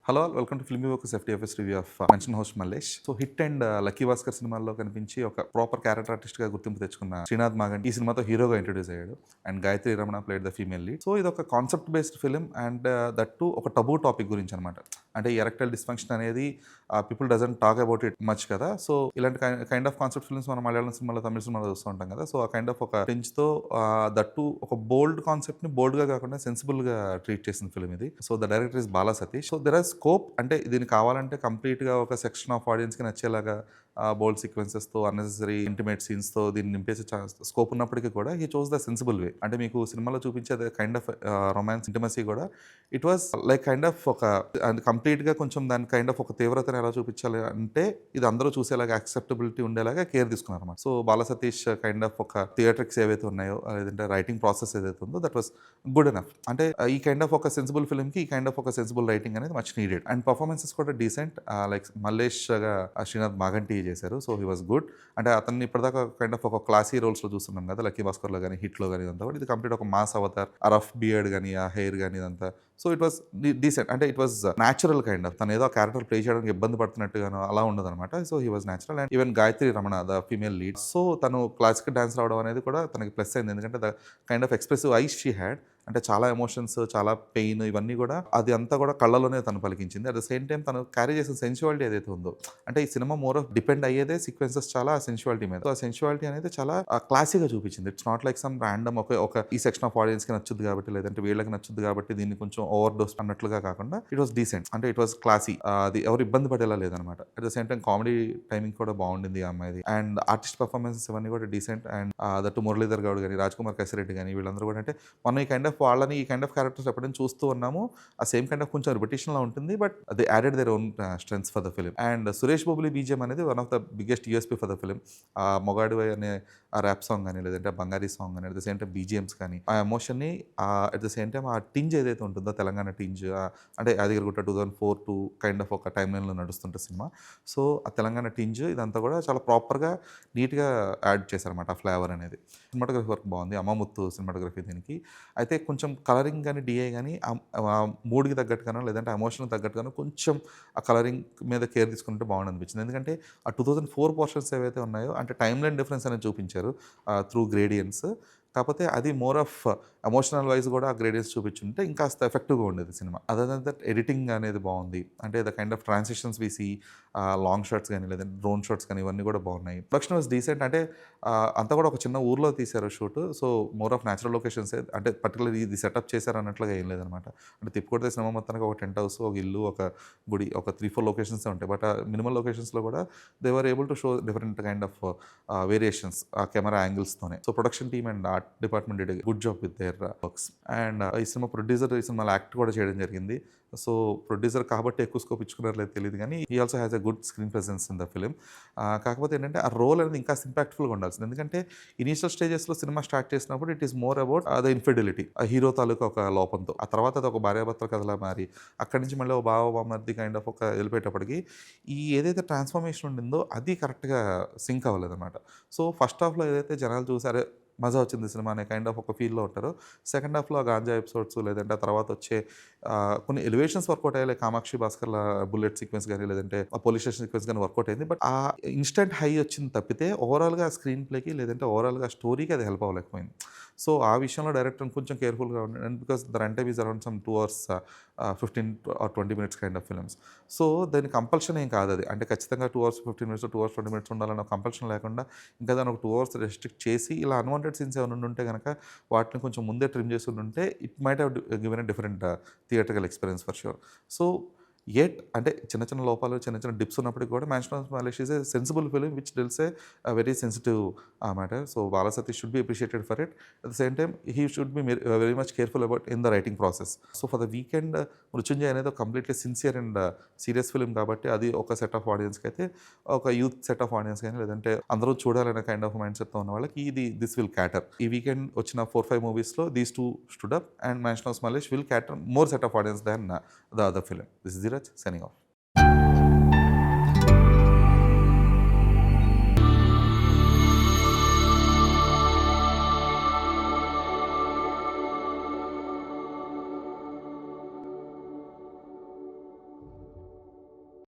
Hello all welcome to filmy workers FDFS review of mention host Mallesh. So hit and lucky Bhaskar సినిమాల్లో కనిపించి ఒక proper character artist గా గుర్తింపు తెచ్చుకున్న శ్రీనాథ్ మాగంటి ఈ సినిమాతో హీరోగా ఇంట్రొడ్యూస్ అయ్యాడు. And Gayatri Ramana played the female lead. So ఇది ఒక concept based film and that to ఒక టబూ టాపిక్ గురించి అనమాట. అంటే ఎరెక్టైల్ డిస్ఫంక్షన్ అనేది people doesn't talk about it much కదా. సో ఇలాంటి కైండ్ ఆఫ్ కాన్సెప్ట్ ఫిల్మ్స్ మనం మలయాళం సినిమాలో, తమిళ సినిమాలో చూస్తూ ఉంటాం కదా. సో ఆ కైండ్ ఆఫ్ ఒక టించ్ తో దట్ టు ఒక బోల్డ్ కాన్సెప్ట్ ని బోల్డ్ గా కాకుండా సెన్సిబుల్ గా ట్రీట్ చేసిన ఫిల్మ్ ఇది. So the director is Bala Satish. So there are scope, అంటే దీనికి కావాలంటే కంప్లీట్గా ఒక సెక్షన్ ఆఫ్ ఆడియన్స్కి నచ్చేలాగా బోల్డ్ సీక్వెన్సెస్తో, అన్నెసెసరీ ఇంటిమేట్ సీన్స్తో దీన్ని నింపేసే స్కోప్ ఉన్నప్పటికీ కూడా హీ చోస్ ద సెన్సిబుల్ వే. అంటే మీకు సినిమాలో చూపించే కైండ్ ఆఫ్ రొమాన్స్ ఇంటిమసీ కూడా it was like kind of ఒక కంప్లీట్గా కొంచెం దాని కైండ్ ఆఫ్ ఒక తీవ్రతను ఎలా చూపించాలి అంటే ఇది అందరూ చూసేలాగా యాక్సెప్టబిలిటీ ఉండేలాగా కేర్ తీసుకున్నారు అన్నమాట. So Bala Satish kind of ఒక థియేటర్స్ ఏవైతే ఉన్నాయో, లేదంటే రైటింగ్ ప్రాసెస్ ఏదైతే ఉందో దట్ వాస్ గుడ్ ఎనఫ్. అంటే ఈ కైండ్ ఆఫ్ ఒక సెన్సిబుల్ ఫిల్మ్కి ఈ కైండ్ ఆఫ్ ఒక సెన్సిబుల్ రైటింగ్ అనేది మచ్ నీడెడ్. అండ్ పర్ఫార్మెన్సెస్ కూడా డీసెంట్. లైక్ మల్లేష్ గా శ్రీనాథ్ మాగంటి చేశారు. So he was good. అంటే అతన్ని ఇప్పటిదాకా కైండ్ ఆఫ్ ఒక క్లాసీ రోల్స్లో చూస్తున్నాం కదా, లక్కీ భాస్కర్లో కానీ, హిట్లో కానీ, ఇదంతా కూడా ఇది కంప్లీట్ ఒక మాస్ అవతార్. ఆ రఫ్ బియర్డ్ కానీ, ఆ హెయిర్ కానీ ఇదంతా. So it was decent. అంటే it was natural kind of. తను ఏదో క్యారెక్టర్ ప్లే చేయడానికి ఇబ్బంది పడుతున్నట్టుగానో అలా ఉండదు అనమాట. So he was natural. And even Gayatri Ramana the female lead, so తను క్లాసికల్ డాన్స్ రావడం అనేది కూడా తనకి ప్లస్ అయింది. ఎందుకంటే the kind of expressive eyes she had. అంటే చాలా ఎమోషన్స్, చాలా పెయిన్, ఇవన్నీ కూడా అది అంతా కూడా కళ్ళలోనే తను పలికించింది. అట్ ద సేమ్ టైం తను క్యారీ చేసిన సెన్సువాలిటీ ఏదైతే ఉందో, అంటే ఈ సినిమా మోర్ ఆఫ్ డిపెండ్ అయ్యేదే సీక్వెన్సెస్ చాలా ఆ సెన్సువాలిటీ మీద. సో ఆ సెన్సువాలిటీ అనేది చాలా క్లాసీగా చూపించింది. It's not like some random ఒక ఈ సెక్షన్ ఆఫ్ ఆడియన్స్కి నచ్చుద్ది కాబట్టి, లేదంటే వీళ్ళకి నచ్చుద్ది కాబట్టి దీన్ని కొంచెం ఓవర్ డోస్ అన్నట్లుగా కాకుండా ఇట్ వాస్ డీసెంట్. అంటే ఇట్ వాస్ క్లాసీ. అది ఎవరు ఇబ్బంది పడేలా లేదనమాట. At the same time comedy timing కూడా బాగుండింది ఆ అమ్మాయిది. అండ్ ఆర్టిస్ట్ పర్ఫార్మెన్సెస్ ఇవన్నీ కూడా decent. And that Muralidhar Goud కానీ, రాజ్ కుమార్ కసిరెడ్డి కానీ, వీళ్ళందరూ కూడా అంటే మనం ఈ కైండ్ ఆఫ్ వాళ్ళని ఈ కైండ్ ఆఫ్ క్యారెక్టర్స్ ఎప్పుడైనా చూస్తూ ఉన్నాము. ఆ సేమ్ కైండ్ ఆఫ్ కొంచెం రిపిటేషన్లో ఉంటుంది, but they added their own strengths for the film. And Suresh Bobbili BGM అనేది one of the biggest USP for the film. ఆ మొగాడు అనే ఆ ర్యాప్ సాంగ్ కానీ, లేదంటే బంగారీ సాంగ్ కానీ, at the same time BGMs కానీ, ఆ ఎమోషన్ని అట్ ద సేమ్ టైం ఆ టింజ్ ఏదైతే ఉంటుందో తెలంగాణ టింజ్, అంటే యాదగిరిగుట్ట 2004 టు కైండ్ ఆఫ్ ఒక టైమ్ లైన్లో నడుస్తుంటే సినిమా. సో ఆ తెలంగాణ టింజ్ ఇదంతా కూడా చాలా ప్రాపర్గా నీట్గా యాడ్ చేశారన్నమాట ఆ ఫ్లేవర్ అనేది. సినిమాటోగ్రఫీ వర్క్ బాగుంది. అమ్మముత్తు సినిమాటోగ్రఫీ దీనికి. అయితే కొంచెం కలరింగ్ కానీ, డిఐ కానీ ఆ మూడ్కి తగ్గట్టుగానో, లేదంటే ఎమోషన్కి తగ్గట్టుగానో కొంచెం ఆ కలరింగ్ మీద కేర్ తీసుకుంటే బాగుంది అనిపించింది. ఎందుకంటే ఆ 2004 పోర్షన్స్ ఏవైతే ఉన్నాయో, అంటే టైమ్ లైన్ డిఫరెన్స్ అనేది చూపించారు త్రూ గ్రేడియన్స్. కాకపోతే అది మోర్ ఆఫ్ ఎమోషనల్ వైజ్ కూడా ఆ గ్రేడియన్స్ చూపించుంటే ఇంకాస్త ఎఫెక్టివ్గా ఉండేది సినిమా. అదర్ దెన్ దట్ ఎడిటింగ్ అనేది బాగుంది. అంటే ద కైండ్ ఆఫ్ ట్రాన్సిషన్స్ వీసి లాంగ్ షాట్స్ కానీ, లేదంటే డ్రోన్ షాట్స్ కానీ, ఇవన్నీ కూడా బాగున్నాయి. Production was decent. అంటే అంతా కూడా ఒక చిన్న ఊర్లో తీశారు shoot. So more of natural locations, అంటే పర్టికులర్ ఇది సెటప్ చేశారు అన్నట్లుగా ఏం లేదనమాట. అంటే తిప్పుకొడితే సినిమా మొత్తానికి ఒక టెంట్ హౌస్, ఒక ఇల్లు, ఒక గుడి, ఒక 3-4 లొకేషన్స్ ఉంటాయి. బట్ మినిమల్ లొకేషన్స్లో కూడా they were able to show different kind of variations ఆ కెమెరా యాంగిల్స్తోనే. So production team and art department did good job with their works. And ఈ సినిమా ప్రొడ్యూసర్ ఈ సినిమాలో యాక్ట్ కూడా చేయడం జరిగింది. సో ప్రొడ్యూసర్ కాబట్టి ఎక్కువ స్కోప్ ఇచ్చుకున్నారో లేదు తెలియదు, కానీ ఈ also has a good screen presence in the film. కాకపోతే ఏంటంటే ఆ రోల్ అనేది ఇంకా ఇంపాక్ట్ఫుల్గా ఉండాల్సింది. ఎందుకంటే ఇనీషియల్ స్టేజెస్లో సినిమా స్టార్ట్ చేసినప్పుడు it is more about the infidelity, ఆ హీరో తాలూకా ఒక లోపంతో. ఆ తర్వాత అది ఒక భార్యాభర్తల కథలా మారి అక్కడి నుంచి మళ్ళీ ఒక బావమర్ది కైండ్ ఆఫ్ ఒక వెళ్ళిపోయేటప్పటికి ఈ ఏదైతే ట్రాన్స్ఫర్మేషన్ ఉండిందో అది కరెక్ట్గా సింక్ అవ్వలేదు అనమాట. సో ఫస్ట్ హాఫ్లో ఏదైతే జనాలు చూసారో మజా వచ్చింది సినిమా అనే కైండ్ ఆఫ్ ఒక ఫీల్లో ఉంటారు. సెకండ్ హాఫ్లో ఆ గాంజా ఎపిసోడ్స్, లేదంటే ఆ తర్వాత వచ్చే కొన్ని ఎలివేషన్స్ వర్కౌట్ అయ్యాయి. Like Kamakshi Bhaskarla bullet sequence కానీ, లేదంటే ఆ పోలీస్ స్టేషన్ సీక్వెన్స్ కానీ వర్కౌట్ అయింది. బట్ ఆ ఇన్స్టెంట్ హై వచ్చింది తప్పితే ఓవరాల్గా స్క్రీన్ ప్లేకి, లేదంటే ఓవరాల్గా స్టోరీకి అది హెల్ప్ అవ్వలేకపోయింది. సో ఆ విషయంలో డైరెక్టర్ కొంచెం కేర్ఫుల్గా ఉండండి. And because the run time is around some 2 hours 15 or 20 minutes kind of films. So దాని కంపల్షన్ ఏం కాదు అది. అంటే ఖచ్చితంగా 2 hours 15 minutes, 2 hours 20 minutes ఉండాలన్న కంపల్షన్ లేకుండా ఇంకా దాన్ని ఒక 2 hours రెస్ట్రిక్ట్ చేసి ఇలా అన్వాంటెడ్ సీన్స్ ఏమైనా ఉంటే కనుక వాటిని కొంచెం ముందే ట్రిమ్ చేసి ఉంటే it might have given a different theatrical experience for sure. So అంటే చిన్న చిన్న లోపాలు, చిన్న చిన్న డిప్స్ ఉన్నప్పటికీ కూడా mansion of Malesh is a sensible film which deals a very sensitive matter. So Bala Satish should be appreciated for it. At the same time he should be very much careful about in the writing process. So for the weekend Mrityunjay అనేది completely sincere and serious film కాబట్టి అది ఒక set of ఆడియన్స్కి అయితే, ఒక youth set of audience కానీ, లేదంటే అందరూ చూడాలనే కైండ్ ఆఫ్ మైండ్ సెట్తో ఉన్న వాళ్ళకి దిస్ విల్ క్యాటర్. ఈ వీకెండ్ వచ్చిన 4-5 మూవీస్లో these two stood up and mansion of Mallesh will cater more set of audience than the other film. This is Dheeraj signing of.